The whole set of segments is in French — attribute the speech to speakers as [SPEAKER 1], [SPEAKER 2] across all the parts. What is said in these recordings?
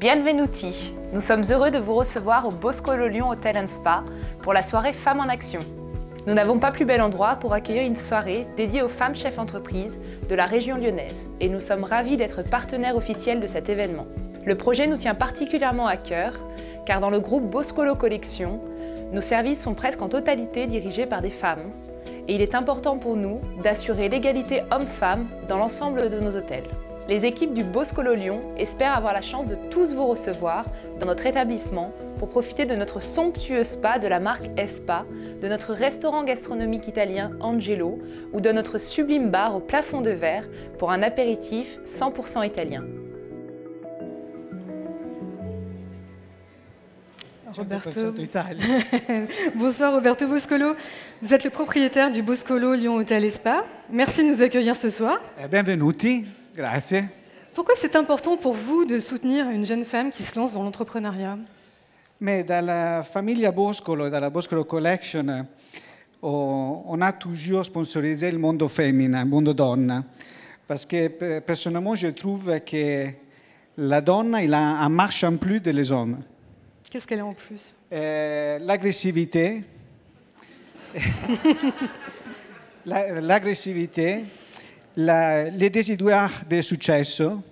[SPEAKER 1] Bienvenuti. Nous sommes heureux de vous recevoir au Boscolo Lyon Hotel & Spa pour la soirée Femmes en Action. Nous n'avons pas plus bel endroit pour accueillir une soirée dédiée aux femmes chefs d'entreprise de la région lyonnaise et nous sommes ravis d'être partenaires officiels de cet événement. Le projet nous tient particulièrement à cœur car dans le groupe Boscolo Collection, nos services sont presque en totalité dirigés par des femmes et il est important pour nous d'assurer l'égalité homme-femme dans l'ensemble de nos hôtels. Les équipes du Boscolo Lyon espèrent avoir la chance de tous vous recevoir dans notre établissement pour profiter de notre somptueux spa de la marque Espa, de notre restaurant gastronomique italien Angelo ou de notre sublime bar au plafond de verre pour un apéritif 100% italien.
[SPEAKER 2] Roberto. Bonsoir Roberto Boscolo. Vous êtes le propriétaire du Boscolo Lyon Hotel & Spa. Merci de nous accueillir ce soir.
[SPEAKER 3] Benvenuti, grazie.
[SPEAKER 2] Pourquoi c'est important pour vous de soutenir une jeune femme qui se lance dans l'entrepreneuriat?
[SPEAKER 3] Mais dans la famille Boscolo, dans la Boscolo Collection, on a toujours sponsorisé le monde féminin, le monde donna. Parce que personnellement, je trouve que la donna, il a un marche en plus de les hommes.
[SPEAKER 2] Qu'est-ce qu'elle a en plus?
[SPEAKER 3] L'agressivité. L'agressivité, les désirs de successo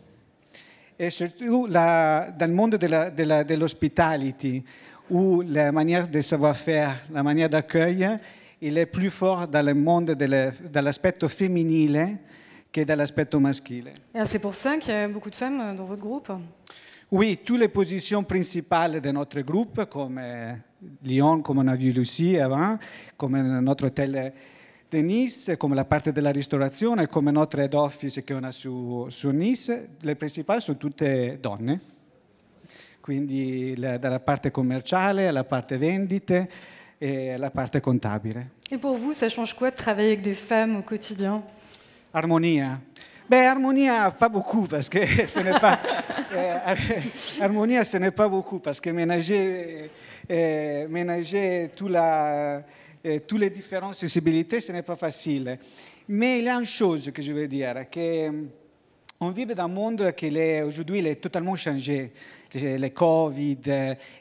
[SPEAKER 3] et surtout dans le monde de l'hospitality où la manière de savoir-faire, la manière d'accueil, il est plus fort dans le monde de l'aspect féminin que dans l'aspect masculin.
[SPEAKER 2] C'est pour ça qu'il y a beaucoup de femmes dans votre groupe?
[SPEAKER 3] Oui, toutes les positions principales de notre groupe, comme Lyon, comme on a vu Lucie avant, comme notre hôtel de Nice, comme la partie de la restauration, comme notre head office qu'on a sur Nice, les principales sont toutes donne. Quindi dalla parte commerciale, alla parte vendite et alla parte contabile.
[SPEAKER 2] Et pour vous, ça change quoi de travailler avec des femmes au quotidien?
[SPEAKER 3] Harmonia. Ben, harmonia, pas beaucoup, parce que ce n'est pas... harmonia, ce n'est pas beaucoup, parce que ménager toutes les différentes sensibilités, ce n'est pas facile. Mais il y a une chose que je veux dire, qu'on vit dans un monde qui aujourd'hui est totalement changé. Le Covid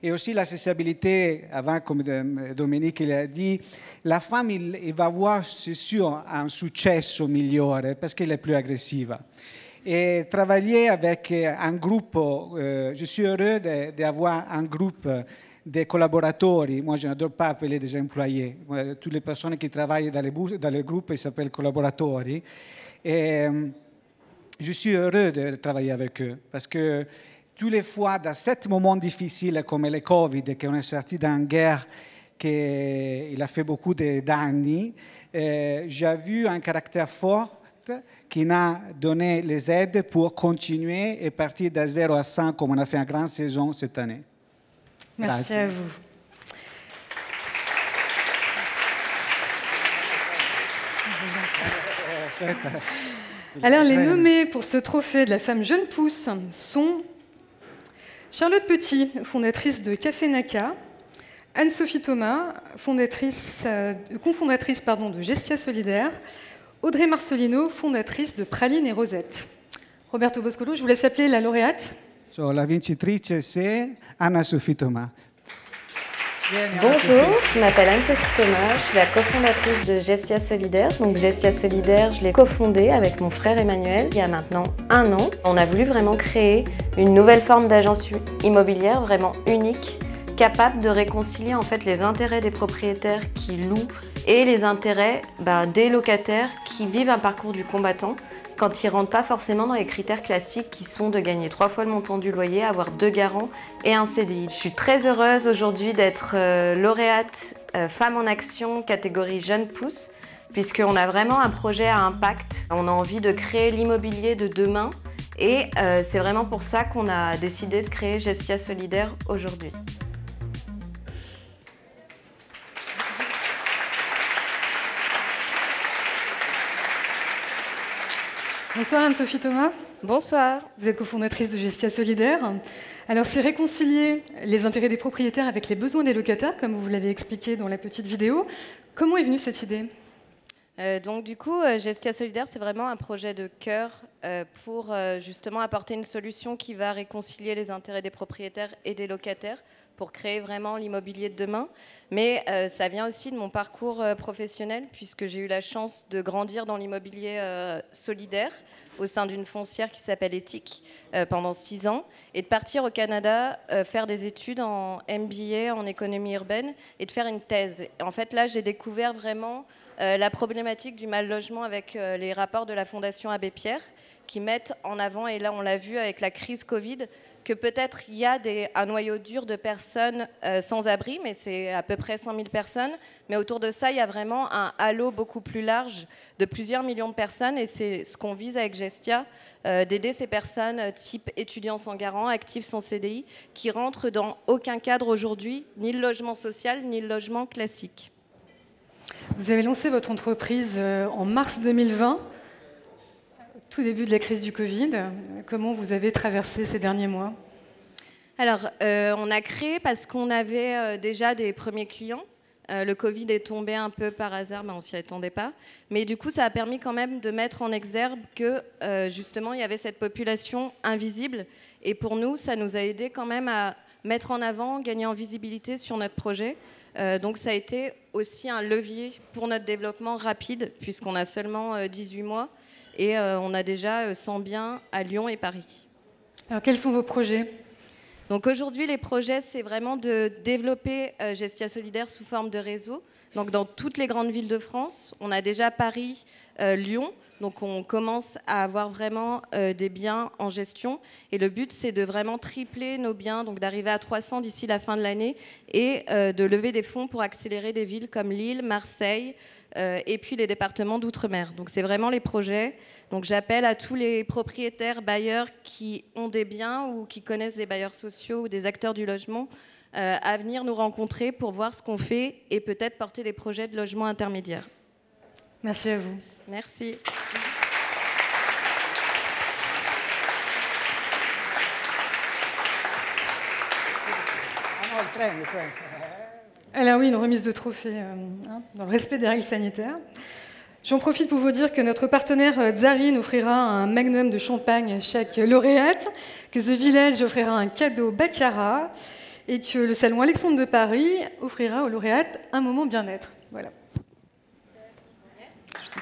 [SPEAKER 3] et aussi l'accessibilité, avant, comme Dominique l'a dit, la femme il va avoir, c'est sûr, un succès meilleur parce qu'elle est plus agressive. Et travailler avec un groupe, je suis heureux d'avoir un groupe de collaborateurs. Moi, je n'adore pas appeler des employés. Toutes les personnes qui travaillent dans les groupes, ils s'appellent collaborateurs. Et je suis heureux de travailler avec eux parce que tous les fois, dans ces moments difficiles comme le Covid, qu'on est sorti d'une guerre qui a fait beaucoup de danni, j'ai vu un caractère fort qui a donné les aides pour continuer et partir de 0 à 100 comme on a fait une grande saison cette année.
[SPEAKER 2] Merci à vous. Alors, les nommés pour ce trophée de la femme jeune pousse sont Charlotte Petit, fondatrice de Café Naka, Anne-Sophie Thomas, cofondatrice de Gestia Solidaire, Audrey Marcelino, fondatrice de Praline et Rosette. Roberto Boscolo, je vous laisse appeler la lauréate.
[SPEAKER 3] La vincitrice, c'est Anne-Sophie Thomas.
[SPEAKER 4] Bonjour, je m'appelle Anne-Sophie Thomas, je suis la cofondatrice de Gestia Solidaire. Donc Gestia Solidaire, je l'ai cofondée avec mon frère Emmanuel il y a maintenant 1 an. On a voulu vraiment créer une nouvelle forme d'agence immobilière vraiment unique, capable de réconcilier en fait les intérêts des propriétaires qui louent et les intérêts des locataires qui vivent un parcours du combattant quand ils ne rentrent pas forcément dans les critères classiques qui sont de gagner 3 fois le montant du loyer, avoir 2 garants et un CDI. Je suis très heureuse aujourd'hui d'être lauréate Femmes en Action catégorie Jeune Pousse, puisqu'on a vraiment un projet à impact. On a envie de créer l'immobilier de demain et c'est vraiment pour ça qu'on a décidé de créer Gestia Solidaire aujourd'hui.
[SPEAKER 2] Bonsoir Anne-Sophie Thomas.
[SPEAKER 4] Bonsoir.
[SPEAKER 2] Vous êtes cofondatrice de Gestia Solidaire. Alors c'est réconcilier les intérêts des propriétaires avec les besoins des locataires, comme vous l'avez expliqué dans la petite vidéo. Comment est venue cette idée?
[SPEAKER 4] Donc du coup, Gestia Solidaire, c'est vraiment un projet de cœur pour justement apporter une solution qui va réconcilier les intérêts des propriétaires et des locataires pour créer vraiment l'immobilier de demain. Mais ça vient aussi de mon parcours professionnel, puisque j'ai eu la chance de grandir dans l'immobilier solidaire au sein d'une foncière qui s'appelle Ethic pendant 6 ans, et de partir au Canada faire des études en MBA en économie urbaine et de faire une thèse. En fait, là, j'ai découvert vraiment la problématique du mal logement avec les rapports de la Fondation Abbé Pierre qui mettent en avant, et là on l'a vu avec la crise Covid, que peut-être il y a un noyau dur de personnes sans abri, mais c'est à peu près 100 000 personnes. Mais autour de ça, il y a vraiment un halo beaucoup plus large de plusieurs millions de personnes, et c'est ce qu'on vise avec Gestia, d'aider ces personnes type étudiants sans garant, actifs sans CDI, qui rentrent dans aucun cadre aujourd'hui, ni le logement social, ni le logement classique.
[SPEAKER 2] Vous avez lancé votre entreprise en mars 2020, tout début de la crise du Covid. Comment vous avez traversé ces derniers mois?
[SPEAKER 4] Alors, on a créé parce qu'on avait déjà des premiers clients. Le Covid est tombé un peu par hasard, mais on ne s'y attendait pas. Mais du coup, ça a permis quand même de mettre en exergue que, justement, il y avait cette population invisible. Et pour nous, ça nous a aidé quand même à mettre en avant, gagner en visibilité sur notre projet. Donc ça a été aussi un levier pour notre développement rapide, puisqu'on a seulement 18 mois et on a déjà 100 biens à Lyon et Paris.
[SPEAKER 2] Alors quels sont vos projets?
[SPEAKER 4] Donc aujourd'hui, les projets, c'est vraiment de développer Gestia Solidaire sous forme de réseau. Donc dans toutes les grandes villes de France, on a déjà Paris, Lyon. Donc on commence à avoir vraiment des biens en gestion. Et le but, c'est de vraiment tripler nos biens, donc d'arriver à 300 d'ici la fin de l'année et de lever des fonds pour accélérer des villes comme Lille, Marseille et puis les départements d'outre-mer. Donc c'est vraiment les projets. Donc j'appelle à tous les propriétaires, bailleurs qui ont des biens ou qui connaissent des bailleurs sociaux ou des acteurs du logement à venir nous rencontrer pour voir ce qu'on fait et peut-être porter des projets de logement intermédiaire.
[SPEAKER 2] Merci à vous.
[SPEAKER 4] Merci.
[SPEAKER 2] Alors oui, une remise de trophée dans le respect des règles sanitaires. J'en profite pour vous dire que notre partenaire Zarine offrira un magnum de champagne à chaque lauréate, que The Village offrira un cadeau Baccarat et que le salon Alexandre de Paris offrira aux lauréates un moment bien-être. Voilà. Merci.